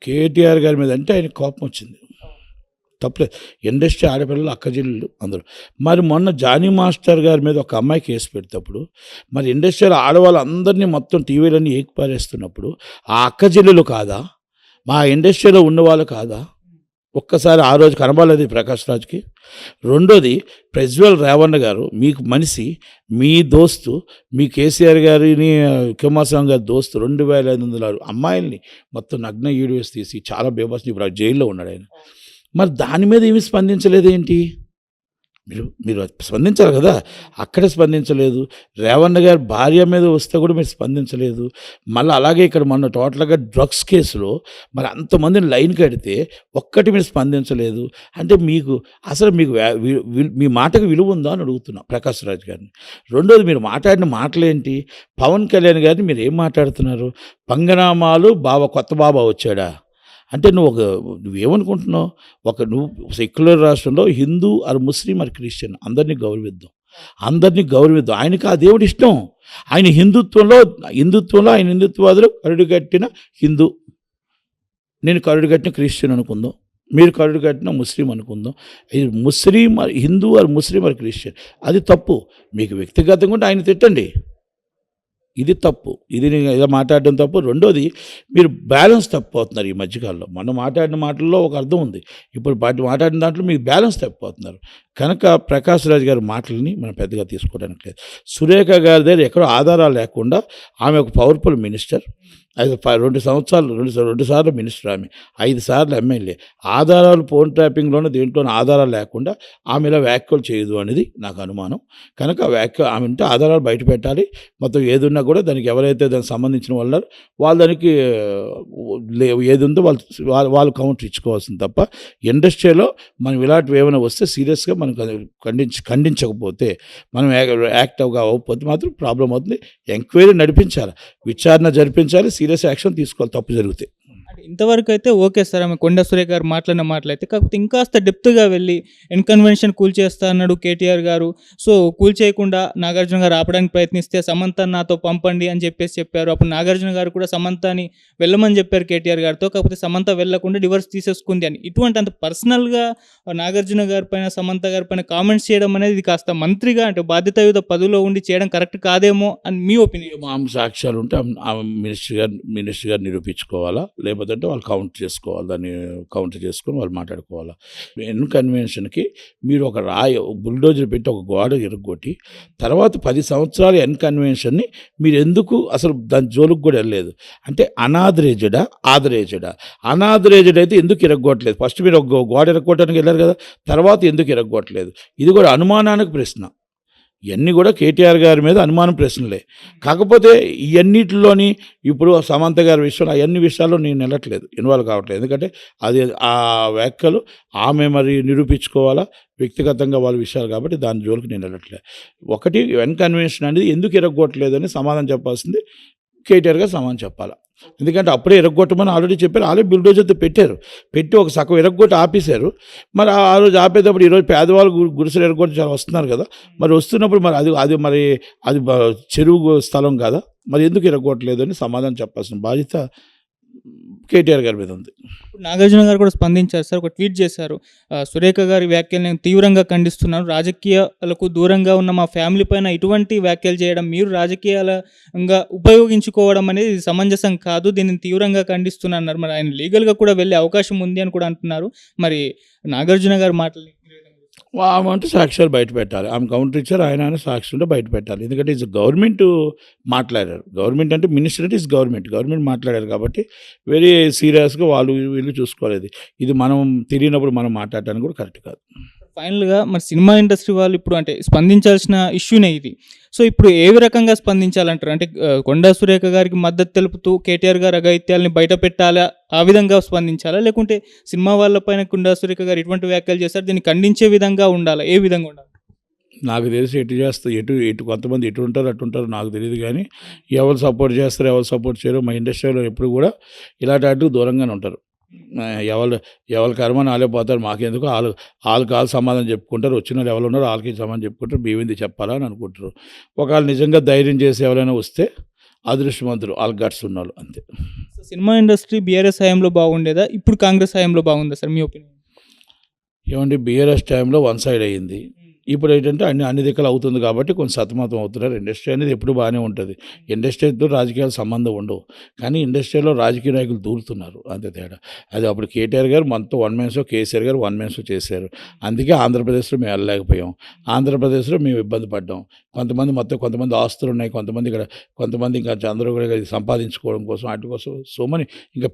కేటీఆర్ గారి మీద అంటే ఆయన కోపం వచ్చింది. తప్పలేదు. ఇండస్ట్రీ ఆడపిల్లలు అక్కచెల్లెళ్ళు అందరూ. మరి మొన్న జానీ మాస్టర్ గారి మీద ఒక అమ్మాయి కేసు పెడతప్పుడు మరి ఇండస్ట్రీలో ఆడవాళ్ళందరినీ మొత్తం టీవీలన్నీ ఏకిపారేస్తున్నప్పుడు ఆ అక్కచెల్లెలు కాదా? మా ఇండస్ట్రీలో ఉన్నవాళ్ళు కాదా? ఒక్కసారి ఆ రోజు కనబడలేదు ప్రకాష్ రాజ్కి. రెండోది ప్రజ్వల్ రేవణ్ణ గారు మీకు మనిషి, మీ దోస్తు, మీ కేసీఆర్ గారిని కుమారస్వామి గారి దోస్తు 2500 అమ్మాయిల్ని మొత్తం నగ్న వీడియోస్ తీసి చాలా బేబస్ని ఇప్పుడు జైల్లో ఉన్నాడు ఆయన. మరి దాని మీద ఏమి స్పందించలేదేంటి? మీరు స్పందించాలి కదా, అక్కడ స్పందించలేదు. రేవణ్ణ గారి భార్య మీద వస్తే కూడా మీరు స్పందించలేదు. మళ్ళీ అలాగే ఇక్కడ మొన్న టోటల్గా డ్రగ్స్ కేసులో మరి అంతమందిని లైన్ కడితే ఒక్కటి మీరు స్పందించలేదు. అంటే మీకు అసలు మీకు మీ మాటకు విలువ ఉందా అని అడుగుతున్నా ప్రకాష్ రాజ్ గారిని. రెండోది మీరు మాట్లాడిన మాటలేంటి? పవన్ కళ్యాణ్ గారిని మీరు ఏం మాట్లాడుతున్నారు? పంగనామాలు కొత్త బాబా వచ్చాడా అంటే నువ్వేమనుకుంటున్నావు? నువ్వు సెక్యులర్ రాష్ట్రంలో Hindu or Muslim or Christian అందరినీ గౌరవిద్దాం. ఆయనకి ఆ దేవుడు ఇష్టం. ఆయన హిందుత్వంలో ఆయన హిందుత్వవాదులు కరుడుగట్టిన హిందూ, నేను కరుడుగట్టిన క్రిస్టియన్ అనుకుందాం, మీరు కరుడుగట్టిన ముస్లిం అనుకుందాం. ఇది Hindu or Muslim or Christian అది తప్పు. మీకు వ్యక్తిగతంగా ఉంటే ఆయన తిట్టండి, ఇది తప్పు. ఇది ఇలా మాట్లాడడం తప్పు. రెండోది మీరు బ్యాలెన్స్ తప్పిపోతున్నారు ఈ మధ్యకాలంలో. మనం మాట్లాడిన మాటల్లో ఒక అర్థం ఉంది, ఇప్పుడు మాట్లాడిన దాంట్లో మీకు బ్యాలెన్స్ తప్పిపోతున్నారు. కనుక ప్రకాష్ రాజ్ గారి మాటలని మనం పెద్దగా తీసుకోవడానికి లేదు. సురేఖ గారి దగ్గర ఎక్కడో ఆధారాలు లేకుండా ఆమె ఒక పవర్ఫుల్ మినిస్టర్, 2 సార్లు మినిస్టర్, ఆమె 5 సార్లు ఎమ్మెల్యే. ఆధారాలు ఫోన్ ట్రాపింగ్లోనే దేంట్లోనే ఆధారాలు లేకుండా ఆమె ఇలా వ్యాఖ్యలు చేయదు అనేది నాకు అనుమానం. కనుక ఆమె అంటే ఆధారాలు బయట పెట్టాలి. మొత్తం ఏదున్నా కూడా దానికి ఎవరైతే దానికి సంబంధించిన వాళ్ళు దానికి ఏది ఉందో వాళ్ళు కౌంటర్ ఇచ్చుకోవాల్సింది తప్ప ఇండస్ట్రీలో మనం ఇలాంటివి ఏమైనా వస్తే సీరియస్గా మనం ఖండించకపోతే, మనం యాక్టివ్గా అవ్వకపోతే మాత్రం ప్రాబ్లం అవుతుంది. ఎంక్వైరీ నడిపించాలి, విచారణ జరిపించాలి, సీరియస్ యాక్షన్ తీసుకోవాలి తప్పు జరిగితే. అంటే ఇంతవరకు అయితే ఓకే సార్, ఆమె కొండా సురేఖ గారు మాట్లాడిన మాటలైతే. కాకపోతే ఇంకాస్త డెప్త్గా వెళ్ళి ఎన్కన్వెన్షన్ కూల్చేస్తా అన్నాడు కేటీఆర్ గారు. సో కూల్చేయకుండా నాగార్జున గారు ఆపడానికి ప్రయత్నిస్తే సమంత నాతో పంపండి అని చెప్పారు. అప్పుడు నాగార్జున గారు కూడా సమంతని వెళ్ళమని చెప్పారు కేటీఆర్ గారితో. కాకపోతే సమంత వెళ్ళకుండా డివర్స్ తీసేసుకుంది అని. ఇటువంటి అంత పర్సనల్గా నాగార్జున గారి పైన, సమంత గారి పైన కామెంట్స్ చేయడం అనేది ఇది కాస్త మంత్రిగా అంటే బాధ్యతాయుత పదవిలో ఉండి చేయడం కరెక్ట్ కాదేమో అని మీ ఒపీనియన్? మామూలు సాక్ష్యాలు ఉంటే మినిస్టర్ గారు నిరూపించుకోవాలా, లేకపోతే వాళ్ళు దాన్ని కౌంటర్ చేసుకొని వాళ్ళు మాట్లాడుకోవాలా. కన్వెన్షన్కి మీరు ఒక బుల్డోజర్ పెట్టి ఒక గోడ ఇరగొట్టి తర్వాత 10 సంవత్సరాల కన్వెన్షన్ని మీరు ఎందుకు అసలు దాని జోలికి కూడా వెళ్ళలేదు? అంటే అనాథరేజ్డా ఆథరేజ్డా? అనాథరేజ్డ్ అయితే ఎందుకు ఇరగొట్టలేదు? ఫస్ట్ మీరు ఒక గోడ ఇరగొట్టడానికి వెళ్ళారు కదా, తర్వాత ఎందుకు ఇరగొట్టలేదు? ఇది కూడా అనుమానానికి ప్రశ్న. ఇవన్నీ కూడా కేటీఆర్ గారి మీద అనుమానం ప్రశ్నలే. కాకపోతే ఇవన్నిటిలోని ఇప్పుడు సమంత గారి విషయంలో అవన్నీ విషయాల్లో నేను వెళ్ళట్లేదు, ఇన్వాల్వ్ కావట్లేదు. ఎందుకంటే అది ఆ వ్యాఖ్యలు ఆమె మరి నిరూపించుకోవాలా, వ్యక్తిగతంగా వాళ్ళ విషయాలు కాబట్టి దాని జోలికి నేను వెళ్ళట్లేదు. ఒకటి కన్వెన్షన్ అనేది ఎందుకు ఇరగొట్టలేదని సమాధానం చెప్పాల్సింది కేటీఆర్ గారు సమాధానం చెప్పాలి. ఎందుకంటే అప్పుడే ఇరగొట్టమని ఆల్రెడీ చెప్పారు. ఆల్రెడీ బిల్డోజర్తో పెట్టి ఒక సగం ఇరగొట్టి ఆపేశారు. మరి ఆ రోజు ఆపేటప్పుడు ఈరోజు పేదవాళ్ళు గుడిసెలు ఇరగొట్టి చాలా వస్తున్నారు కదా, మరి వస్తున్నప్పుడు మరి అది చెరువు స్థలం కదా, మరి ఎందుకు ఇరగొట్టలేదు అని సమాధానం చెప్పాల్సిన బాధ్యత కేటీఆర్ గారి మీద ఉంది. నాగార్జున గారు కూడా స్పందించారు సార్, ఒక ట్వీట్ చేశారు. సురేఖ గారి వ్యాఖ్యలు నేను తీవ్రంగా ఖండిస్తున్నాను. రాజకీయాలకు దూరంగా ఉన్న మా ఫ్యామిలీ పైన ఇటువంటి వ్యాఖ్యలు చేయడం, మీరు రాజకీయాలంగా ఉపయోగించుకోవడం అనేది సమంజసం కాదు, దీనిని తీవ్రంగా ఖండిస్తున్నాను అన్నారు. మరి ఆయన లీగల్గా కూడా వెళ్ళే అవకాశం ఉంది అని కూడా అంటున్నారు. మరి నాగార్జున గారి మాటలు ఆమె అంటే సాక్ష్యాలు బయట పెట్టాలి. ఆమె కౌంటర్ ఇచ్చారు, ఆయన సాక్షులు బయట పెట్టాలి. ఎందుకంటే ఇది గవర్నమెంట్ మాట్లాడారు. గవర్నమెంట్ అంటే మినిస్టర్ అంటే ఇస్ గవర్నమెంట్ మాట్లాడారు కాబట్టి వెరీ సీరియస్గా వీళ్ళు చూసుకోలేదు. ఇది మనం తెలియనప్పుడు మనం మాట్లాడటానికి కూడా కరెక్ట్ కాదు. ఫైనల్గా మరి సినిమా ఇండస్ట్రీ వాళ్ళు ఇప్పుడు అంటే స్పందించాల్సిన ఇష్యూనే ఇది. సో ఇప్పుడు ఏ రకంగా స్పందించాలంటారు? అంటే కొండా సురేఖ గారికి మద్దతు తెలుపుతూ కేటీఆర్ గారు అఘాయిత్యాలని బయట పెట్టాలా, ఆ విధంగా స్పందించాలా? లేకుంటే సినిమా వాళ్ళపైన కొండా సురేఖ గారు ఇటువంటి వ్యాఖ్యలు చేస్తారు, దీన్ని ఖండించే విధంగా ఉండాలా? ఏ విధంగా ఉండాలి? నాకు తెలిసి ఎటు కొంతమంది ఎటు ఉంటారు అటు ఉంటారు నాకు తెలియదు. కానీ ఎవరు సపోర్ట్ చేస్తారు ఎవరు సపోర్ట్ చేయరు మా ఇండస్ట్రీలో ఎప్పుడు కూడా ఇలాంటి అటు దూరంగానే ఉంటారు. ఎవరి కర్మని వాళ్ళే పోతారు, మాకెందుకు వాళ్ళకి సమాధానం చెప్పుకుంటారు. వచ్చిన వాళ్ళు ఎవరు ఉన్నారో వాళ్ళకి సమాధానం చెప్పుకుంటారు. బీవింది చెప్పాలని అనుకుంటారు. ఒకవేళ నిజంగా ధైర్యం చేసి ఎవరైనా వస్తే అదృష్టవంతులు వాళ్ళ గట్స్ ఉన్నోళ్ళు అంతే. సో సినిమా ఇండస్ట్రీ బీఆర్ఎస్ హయాంలో బాగుండేదా, ఇప్పుడు కాంగ్రెస్ హయాంలో బాగుందా సార్ మీ ఒపీనియన్? ఏమండి బీఆర్ఎస్ టైంలో వన్ సైడ్ అయ్యింది. ఇప్పుడు ఏంటంటే అన్ని దిక్కులు అవుతుంది కాబట్టి కొంచెం సతమతం అవుతున్నారు. ఇండస్ట్రీ అనేది ఎప్పుడు బాగానే ఉంటుంది. ఇండస్ట్రీతో రాజకీయాలు సంబంధం ఉండవు. కానీ ఇండస్ట్రీలో రాజకీయ నాయకులు దూరుతున్నారు అంతే తేడా. అది అప్పుడు కేటీఆర్ గారు మనతో వన్ మ్యాన్ షో, కేసీఆర్ గారు వన్ మ్యాన్ షో చేశారు. అందుకే ఆంధ్రప్రదేశ్లో మేము వెళ్ళలేకపోయాం. ఆంధ్రప్రదేశ్లో మేము ఇబ్బంది పడ్డాం. కొంతమంది ఆస్తులు ఉన్నాయి, కొంతమంది ఇంకా అందరూ కూడా సంపాదించుకోవడం కోసం వాటి కోసం సో మనీ ఇంకా